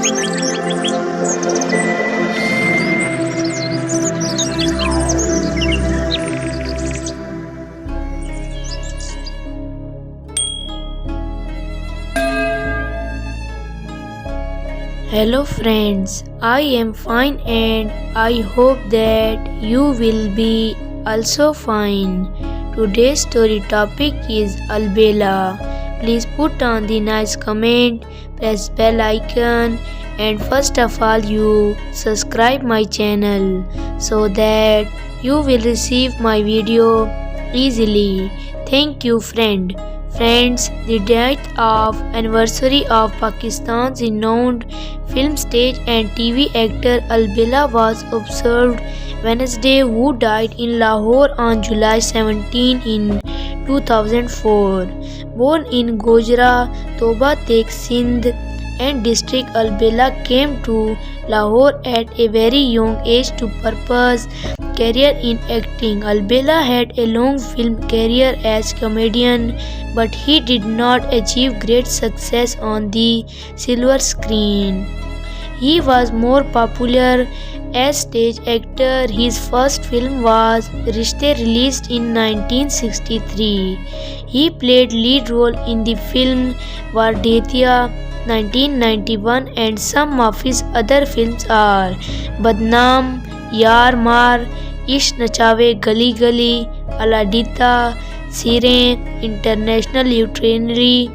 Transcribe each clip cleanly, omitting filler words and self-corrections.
Hello friends, I am fine and I hope that you will be also fine. Today's story topic is Albela. Please put on the nice comment, press bell icon, and first of all you subscribe my channel so that you will receive my video easily. Thank you friend. Friends, the date of anniversary of Pakistan's renowned film, stage and TV actor Albela was observed Wednesday, who died in Lahore on July 17 in 2004. Born in Gojra, Toba Tek, Sindh and district, Albela came to Lahore at a very young age to pursue career in acting. Albela had a long film career as comedian, but he did not achieve great success on the silver screen. He was more popular as stage actor. His first film was Rishte, released in 1963. He played lead role in the film Vardetya 1991, and some of his other films are Badnaam, Yaar Maar, Ishq Nachave Gali Gali, Aladita, Siren, International Urinary,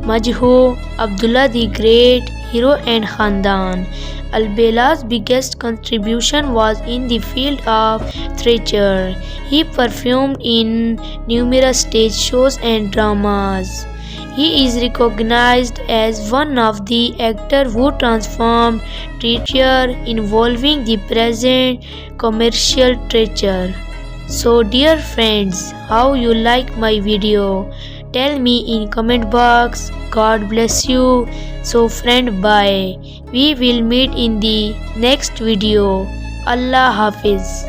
Majho, Abdullah the Great, Hero and Khandan. Albela's biggest contribution was in the field of theatre. He performed in numerous stage shows and dramas. He is recognized as one of the actors who transformed theatre involving the present commercial theatre. So dear friends, how you like my video? Tell me in comment box. God bless you. So friend, bye. We will meet in the next video. Allah Hafiz.